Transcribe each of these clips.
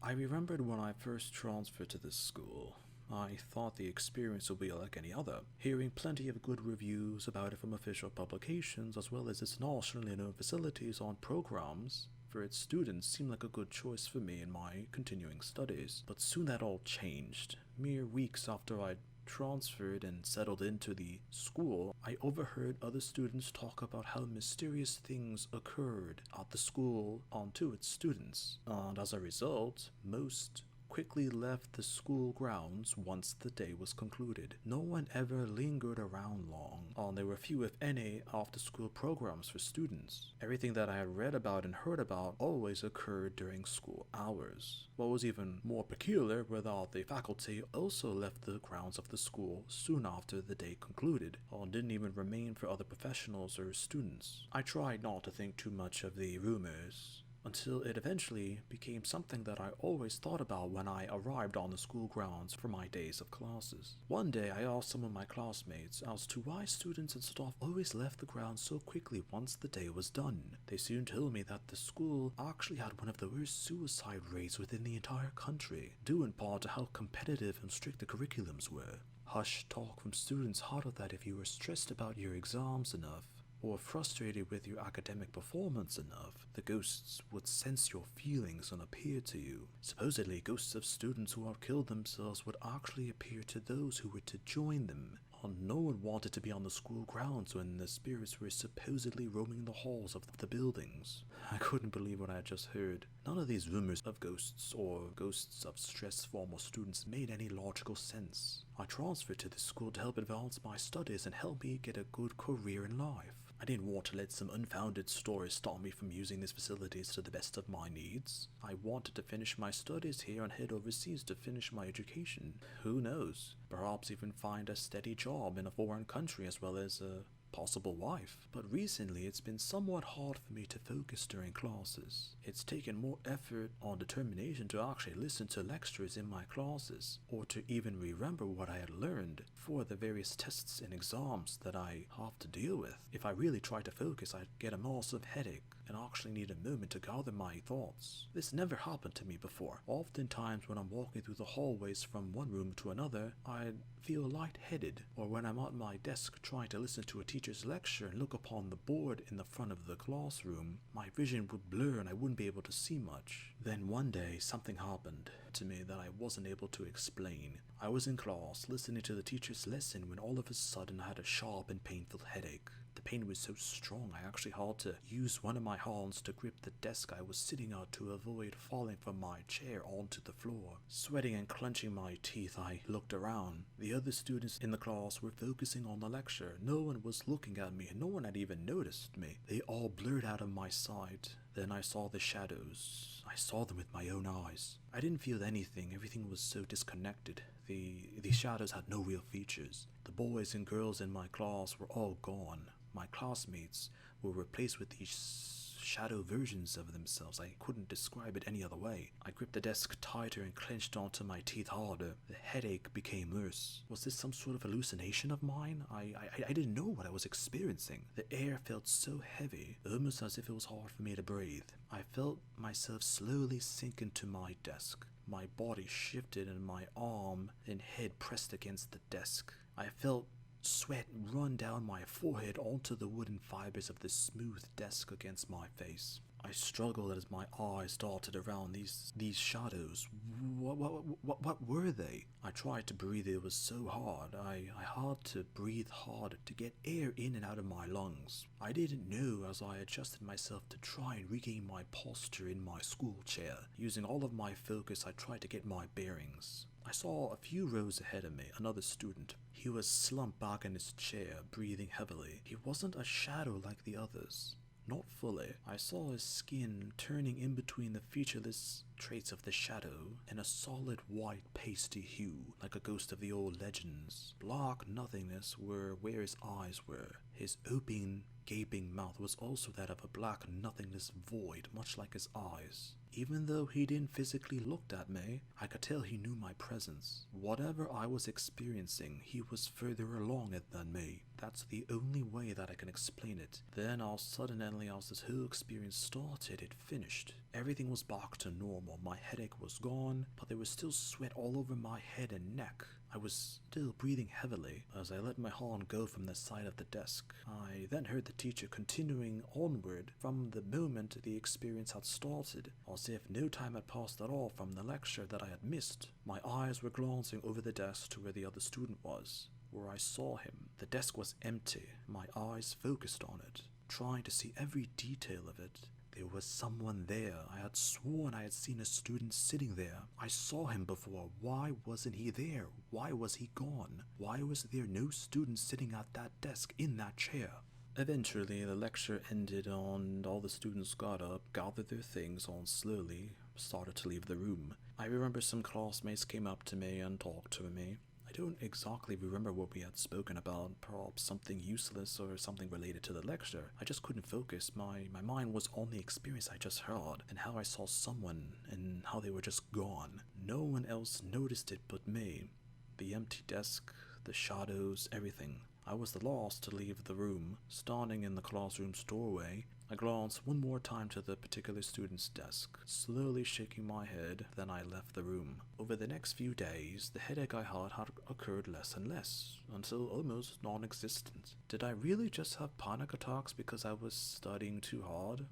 I remembered when I first transferred to this school. I thought the experience would be like any other, hearing plenty of good reviews about it from official publications as well as its nationally known facilities on programs for its students seemed like a good choice for me in my continuing studies. But soon that all changed. Mere weeks after I'd transferred and settled into the school, I overheard other students talk about how mysterious things occurred at the school onto its students, and as a result, most quickly left the school grounds once the day was concluded. No one ever lingered around long, and there were few, if any, after school programs for students. Everything that I had read about and heard about always occurred during school hours. What was even more peculiar was that the faculty also left the grounds of the school soon after the day concluded, and didn't even remain for other professionals or students. I tried not to think too much of the rumors, until it eventually became something that I always thought about when I arrived on the school grounds for my days of classes. One day I asked some of my classmates as to why students and staff always left the grounds so quickly once the day was done. They soon told me that the school actually had one of the worst suicide rates within the entire country, due in part to how competitive and strict the curriculums were. Hush talk from students harder that if you were stressed about your exams enough, or frustrated with your academic performance enough, the ghosts would sense your feelings and appear to you. Supposedly, ghosts of students who had killed themselves would actually appear to those who were to join them, and no one wanted to be on the school grounds when the spirits were supposedly roaming the halls of the buildings. I couldn't believe what I had just heard. None of these rumors of ghosts or ghosts of stressed former students made any logical sense. I transferred to this school to help advance my studies and help me get a good career in life. I didn't want to let some unfounded stories stop me from using these facilities to the best of my needs. I wanted to finish my studies here and head overseas to finish my education. Who knows? Perhaps even find a steady job in a foreign country as well as a possible wife. But recently it's been somewhat hard for me to focus during classes. It's taken more effort or determination to actually listen to lectures in my classes, or to even remember what I had learned for the various tests and exams that I have to deal with. If I really try to focus, I'd get a massive headache and actually need a moment to gather my thoughts. This never happened to me before. Oftentimes when I'm walking through the hallways from one room to another, I'd feel lightheaded, or when I'm at my desk trying to listen to a teacher's lecture and look upon the board in the front of the classroom, my vision would blur and I wouldn't be able to see much. Then one day something happened to me that I wasn't able to explain. I was in class listening to the teacher's lesson when all of a sudden I had a sharp and painful headache. The pain was so strong I actually had to use one of my hands to grip the desk I was sitting at to avoid falling from my chair onto the floor. Sweating and clenching my teeth, I looked around. The other students in the class were focusing on the lecture. No one was looking at me and no one had even noticed me. They all blurred out of my sight. Then I saw the shadows. I saw them with my own eyes. I didn't feel anything. Everything was so disconnected. The shadows had no real features. The boys and girls in my class were all gone. My classmates were replaced with these shadow versions of themselves. I couldn't describe it any other way. I gripped the desk tighter and clenched onto my teeth harder. The headache became worse. Was this some sort of hallucination of mine? I didn't know what I was experiencing. The air felt so heavy, almost as if it was hard for me to breathe. I felt myself slowly sink into my desk. My body shifted and my arm and head pressed against the desk. I felt sweat run down my forehead onto the wooden fibers of the smooth desk against my face. I struggled as my eyes darted around these shadows. What were they? I tried to breathe. It was so hard. I had to breathe hard to get air in and out of my lungs. I didn't know as I adjusted myself to try and regain my posture in my school chair. Using all of my focus, I tried to get my bearings. I saw a few rows ahead of me another student. He was slumped back in his chair, breathing heavily. He wasn't a shadow like the others. Not fully. I saw his skin turning in between the featureless traits of the shadow and a solid white pasty hue, like a ghost of the old legends. Black nothingness were where his eyes were. His open, gaping mouth was also that of a black nothingness void, much like his eyes. Even though he didn't physically look at me, I could tell he knew my presence. Whatever I was experiencing, he was further along it than me. That's the only way that I can explain it. Then all suddenly as this whole experience started, it finished. Everything was back to normal. My headache was gone, but there was still sweat all over my head and neck. I was still breathing heavily as I let my hand go from the side of the desk. I then heard the teacher continuing onward from the moment the experience had started, as if no time had passed at all from the lecture that I had missed. My eyes were glancing over the desk to where the other student was, where I saw him. The desk was empty. My eyes focused on it, trying to see every detail of it. There was someone there. I had sworn I had seen a student sitting there. I saw him before. Why wasn't he there? Why was he gone? Why was there no student sitting at that desk in that chair? Eventually, the lecture ended and all the students got up, gathered their things and slowly started to leave the room. I remember some classmates came up to me and talked to me. I don't exactly remember what we had spoken about, perhaps something useless or something related to the lecture. I just couldn't focus. My mind was on the experience I just heard, and how I saw someone, and how they were just gone. No one else noticed it but me. The empty desk, the shadows, everything. I was the last to leave the room. Standing in the classroom's doorway, I glanced one more time to the particular student's desk, slowly shaking my head, then I left the room. Over the next few days, the headache I had occurred less and less, until almost non-existent. Did I really just have panic attacks because I was studying too hard?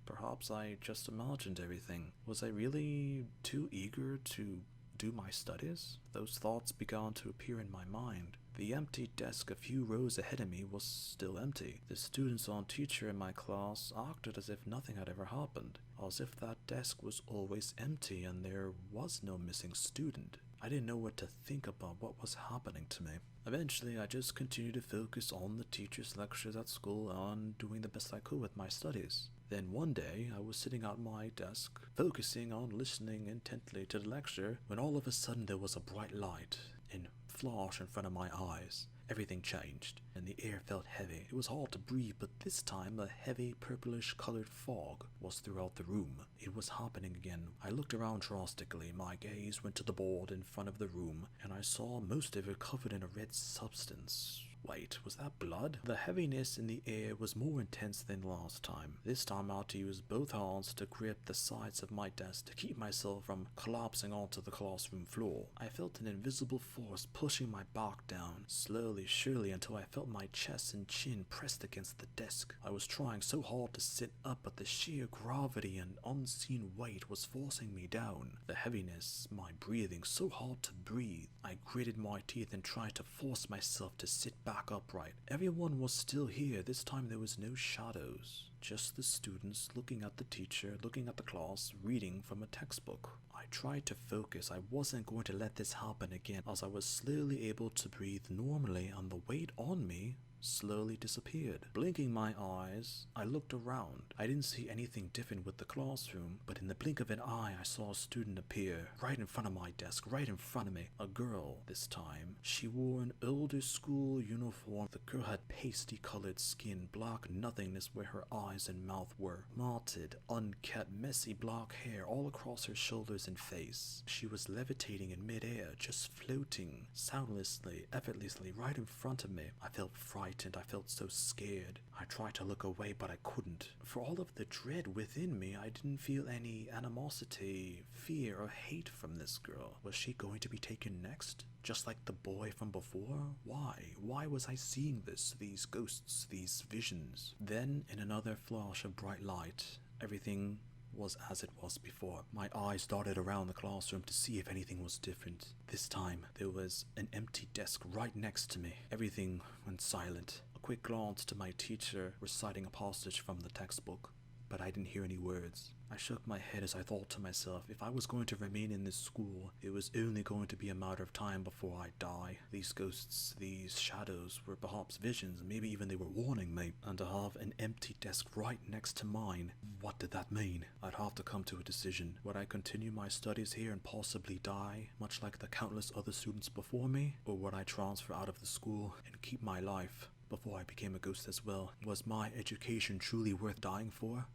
Perhaps I just imagined everything. Was I really too eager to do my studies? Those thoughts began to appear in my mind. The empty desk a few rows ahead of me was still empty. The students and teacher in my class acted as if nothing had ever happened, as if that desk was always empty and there was no missing student. I didn't know what to think about what was happening to me. Eventually, I just continued to focus on the teacher's lectures at school and doing the best I could with my studies. Then one day, I was sitting at my desk, focusing on listening intently to the lecture, when all of a sudden there was a bright light and flash in front of my eyes. Everything changed, and the air felt heavy. It was hard to breathe, but this time a heavy purplish colored fog was throughout the room. It was happening again. I looked around drastically. My gaze went to the board in front of the room, and I saw most of it covered in a red substance. Wait, was that blood? The heaviness in the air was more intense than last time. This time I had to use both hands to grip the sides of my desk to keep myself from collapsing onto the classroom floor. I felt an invisible force pushing my back down, slowly, surely, until I felt my chest and chin pressed against the desk. I was trying so hard to sit up, but the sheer gravity and unseen weight was forcing me down. The heaviness, my breathing, so hard to breathe. I gritted my teeth and tried to force myself to sit back upright. Everyone was still here. This time there was no shadows. Just the students looking at the teacher, looking at the class, reading from a textbook. I tried to focus. I wasn't going to let this happen again, as I was slowly able to breathe normally and the weight on me slowly disappeared. Blinking my eyes, I looked around. I didn't see anything different with the classroom, but in the blink of an eye, I saw a student appear right in front of my desk, right in front of me. A girl, this time. She wore an older school uniform. The girl had pasty-colored skin, black nothingness where her eyes and mouth were, matted, unkept, messy black hair all across her shoulders and face. She was levitating in midair, just floating, soundlessly, effortlessly, right in front of me. I felt frightened. I felt so scared. I tried to look away, but I couldn't. For all of the dread within me, I didn't feel any animosity, fear, or hate from this girl. Was she going to be taken next? Just like the boy from before? Why? Why was I seeing this? These ghosts, these visions? Then, in another flash of bright light, everything was as it was before. My eyes darted around the classroom to see if anything was different. This time, there was an empty desk right next to me. Everything went silent. A quick glance to my teacher reciting a passage from the textbook, but I didn't hear any words. I shook my head as I thought to myself, if I was going to remain in this school, it was only going to be a matter of time before I die. These ghosts, these shadows were perhaps visions, maybe even they were warning me. And to have an empty desk right next to mine, what did that mean? I'd have to come to a decision. Would I continue my studies here and possibly die, much like the countless other students before me? Or would I transfer out of the school and keep my life before I became a ghost as well? Was my education truly worth dying for?